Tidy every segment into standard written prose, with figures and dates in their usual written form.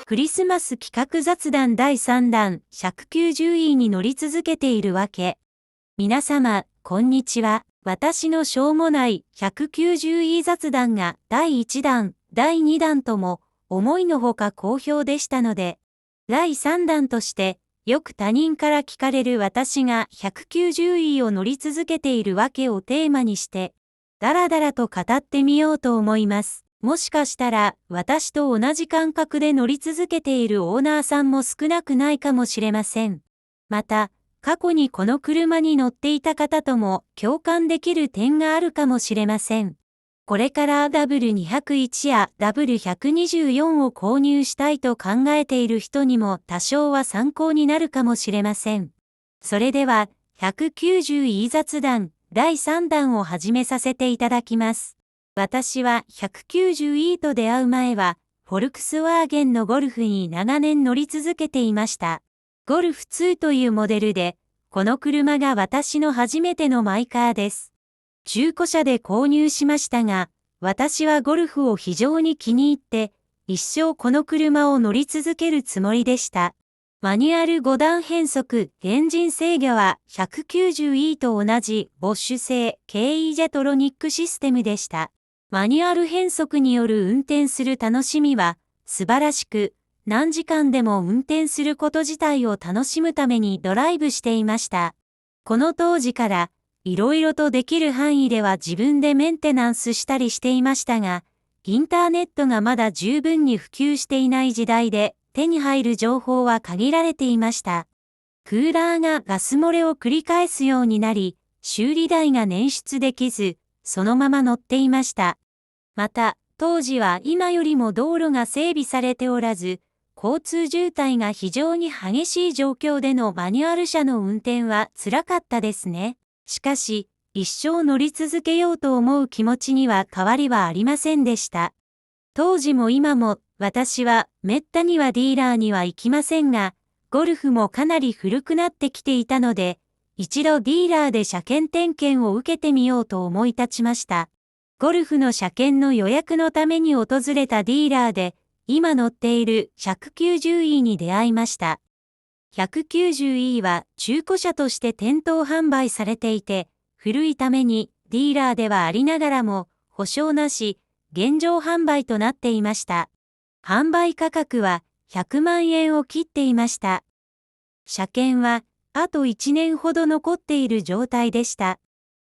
クリスマス企画雑談第3弾 190E に乗り続けているわけ。皆様、こんにちは。私のしょうもない 190E 雑談が第1弾、第2弾とも思いのほか好評でしたので、第3弾としてよく他人から聞かれる私が 190E を乗り続けているわけをテーマにして、だらだらと語ってみようと思います。もしかしたら私と同じ感覚で乗り続けているオーナーさんも少なくないかもしれません。また、過去にこの車に乗っていた方とも共感できる点があるかもしれません。これから W201 や W124 を購入したいと考えている人にも多少は参考になるかもしれません。それでは 190E 雑談第3弾を始めさせていただきます。私は 190E と出会う前は、フォルクスワーゲンのゴルフに長年乗り続けていました。ゴルフ2というモデルで、この車が私の初めてのマイカーです。中古車で購入しましたが、私はゴルフを非常に気に入って、一生この車を乗り続けるつもりでした。マニュアル5段変速、エンジン制御は 190E と同じボッシュ製 KE ジェトロニックシステムでした。マニュアル変速による運転する楽しみは素晴らしく、何時間でも運転すること自体を楽しむためにドライブしていました。この当時からいろいろとできる範囲では自分でメンテナンスしたりしていましたが、インターネットがまだ十分に普及していない時代で手に入る情報は限られていました。クーラーがガス漏れを繰り返すようになり、修理代が捻出できず、そのまま乗っていました。また、当時は今よりも道路が整備されておらず、交通渋滞が非常に激しい状況でのマニュアル車の運転は辛かったですね。しかし、一生乗り続けようと思う気持ちには変わりはありませんでした。当時も今も私はめったにはディーラーには行きませんが、ゴルフもかなり古くなってきていたので、一度ディーラーで車検点検を受けてみようと思い立ちました。ゴルフの車検の予約のために訪れたディーラーで、今乗っている 190E に出会いました。190E は中古車として店頭販売されていて、古いためにディーラーではありながらも、保証なし、現状販売となっていました。販売価格は100万円を切っていました。車検は、あと1年ほど残っている状態でした。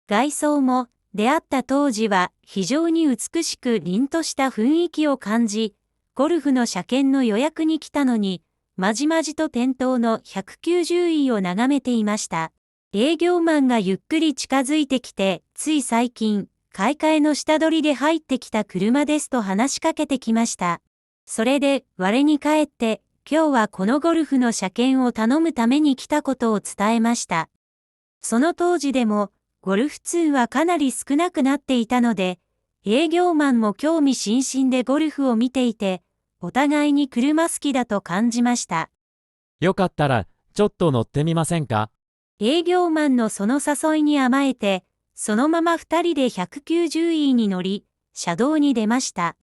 外装も出会った当時は非常に美しく凛とした雰囲気を感じ、ゴルフの車検の予約に来たのに、まじまじと店頭の 190E を眺めていました。営業マンがゆっくり近づいてきて、つい最近、買い替えの下取りで入ってきた車ですと話しかけてきました。それで、我に返って、今日はこのゴルフの車検を頼むために来たことを伝えました。その当時でも、ゴルフ2はかなり少なくなっていたので、営業マンも興味津々でゴルフを見ていて、お互いに車好きだと感じました。よかったら、ちょっと乗ってみませんか？営業マンのその誘いに甘えて、そのまま二人で 190E に乗り、車道に出ました。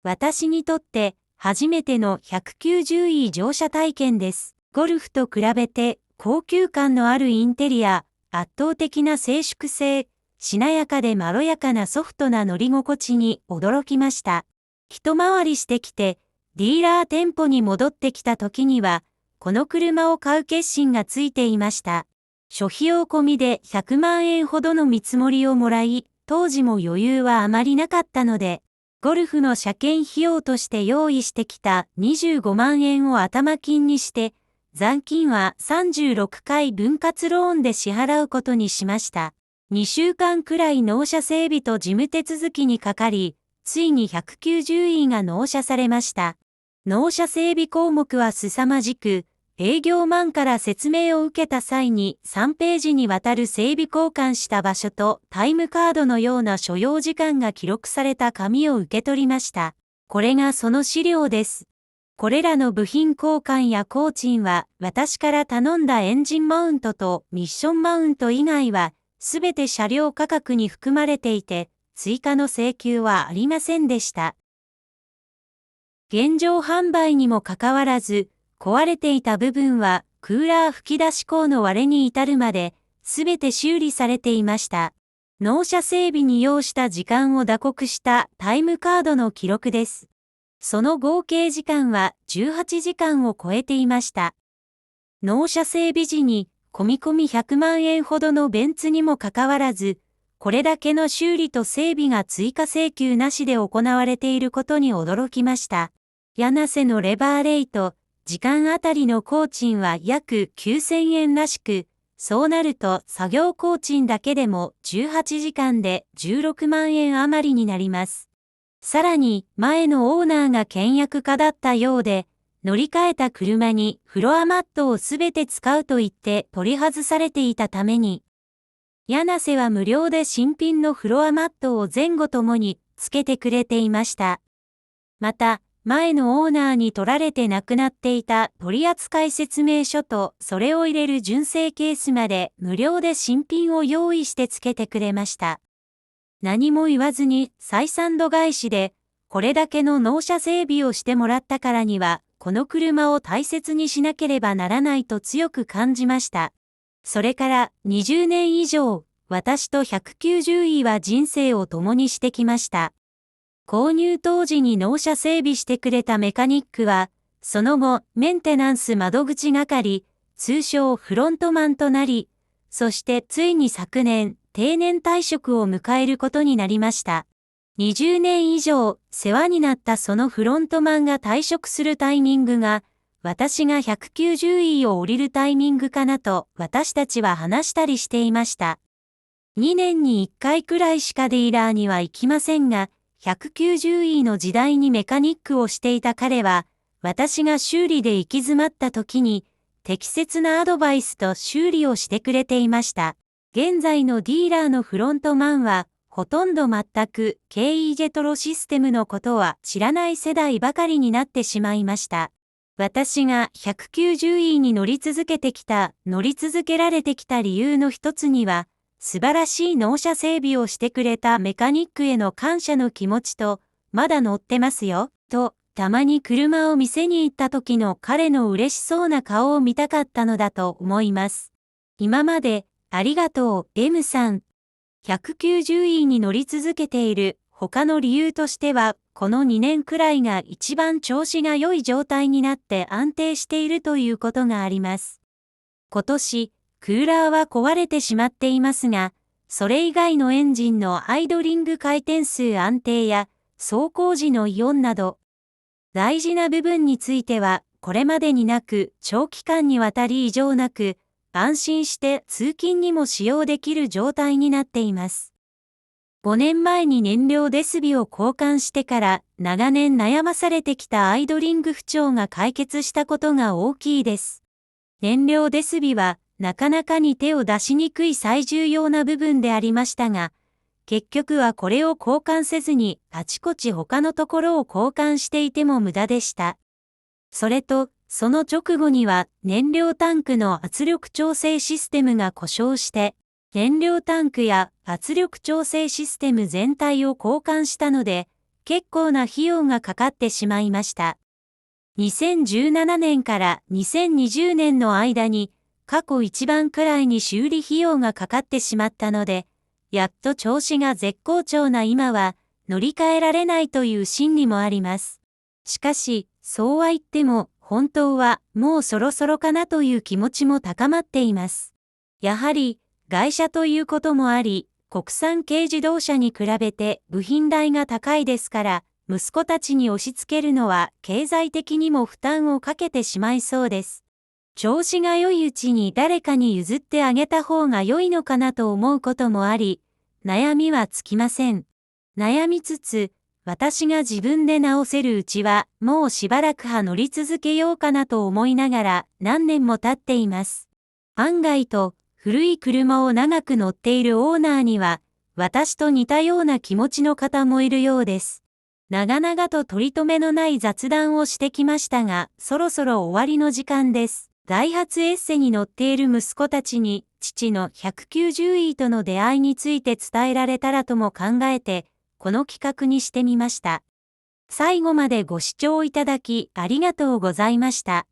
私にとって、初めての 190E 乗車体験です。ゴルフと比べて高級感のあるインテリア、圧倒的な静粛性、しなやかでまろやかなソフトな乗り心地に驚きました。一回りしてきて、ディーラー店舗に戻ってきた時には、この車を買う決心がついていました。諸費用込みで100万円ほどの見積もりをもらい、当時も余裕はあまりなかったので、ゴルフの車検費用として用意してきた25万円を頭金にして、残金は36回分割ローンで支払うことにしました。2週間くらい納車整備と事務手続きにかかり、ついに 190E が納車されました。納車整備項目は凄まじく、営業マンから説明を受けた際に3ページにわたる整備交換した場所とタイムカードのような所要時間が記録された紙を受け取りました。これがその資料です。これらの部品交換や工賃は私から頼んだエンジンマウントとミッションマウント以外はすべて車両価格に含まれていて追加の請求はありませんでした。現状販売にもかかわらず、壊れていた部分はクーラー吹き出し口の割れに至るまで、すべて修理されていました。納車整備に要した時間を打刻したタイムカードの記録です。その合計時間は18時間を超えていました。納車整備時に込み込み100万円ほどのベンツにもかかわらず、これだけの修理と整備が追加請求なしで行われていることに驚きました。柳瀬のレバーレイト、時間あたりの工賃は約9000円らしく、そうなると作業工賃だけでも18時間で16万円余りになります。さらに前のオーナーが倹約家だったようで、乗り換えた車にフロアマットをすべて使うと言って取り外されていたために、柳瀬は無料で新品のフロアマットを前後ともにつけてくれていました。また、前のオーナーに取られてなくなっていた取扱説明書とそれを入れる純正ケースまで無料で新品を用意してつけてくれました。何も言わずに採算度外視で、これだけの納車整備をしてもらったからには、この車を大切にしなければならないと強く感じました。それから20年以上、私と 190E は人生を共にしてきました。購入当時に納車整備してくれたメカニックは、その後、メンテナンス窓口係、通称フロントマンとなり、そしてついに昨年、定年退職を迎えることになりました。20年以上世話になったそのフロントマンが退職するタイミングが、私が 190E を降りるタイミングかなと私たちは話したりしていました。2年に1回くらいしかディーラーには行きませんが、190E の時代にメカニックをしていた彼は、私が修理で行き詰まった時に、適切なアドバイスと修理をしてくれていました。現在のディーラーのフロントマンは、ほとんど全く KE ジェトロシステムのことは知らない世代ばかりになってしまいました。私が 190E に乗り続けられてきた理由の一つには、素晴らしい納車整備をしてくれたメカニックへの感謝の気持ちと、まだ乗ってますよ、と、たまに車を店に行った時の彼の嬉しそうな顔を見たかったのだと思います。今まで、ありがとう、M さん。190E に乗り続けている他の理由としては、この2年くらいが一番調子が良い状態になって安定しているということがあります。今年、クーラーは壊れてしまっていますが、それ以外のエンジンのアイドリング回転数安定や走行時のイオンなど、大事な部分についてはこれまでになく長期間にわたり異常なく、安心して通勤にも使用できる状態になっています。5年前に燃料デスビを交換してから長年悩まされてきたアイドリング不調が解決したことが大きいです。燃料デスビはなかなかに手を出しにくい最重要な部分でありましたが、結局はこれを交換せずにあちこち他のところを交換していても無駄でした。それと、その直後には燃料タンクの圧力調整システムが故障して、燃料タンクや圧力調整システム全体を交換したので、結構な費用がかかってしまいました。2017年から2020年の間に、過去一番くらいに修理費用がかかってしまったので、やっと調子が絶好調な今は乗り換えられないという心理もあります。しかし、そうは言っても本当はもうそろそろかなという気持ちも高まっています。やはり外車ということもあり、国産軽自動車に比べて部品代が高いですから、息子たちに押し付けるのは経済的にも負担をかけてしまいそうです。調子が良いうちに誰かに譲ってあげた方が良いのかなと思うこともあり、悩みはつきません。悩みつつ、私が自分で直せるうちはもうしばらく乗り続けようかなと思いながら何年も経っています。案外と古い車を長く乗っているオーナーには、私と似たような気持ちの方もいるようです。長々と取り留めのない雑談をしてきましたが、そろそろ終わりの時間です。ダイハツエッセに乗っている息子たちに、父の 190E との出会いについて伝えられたらとも考えて、この企画にしてみました。最後までご視聴いただきありがとうございました。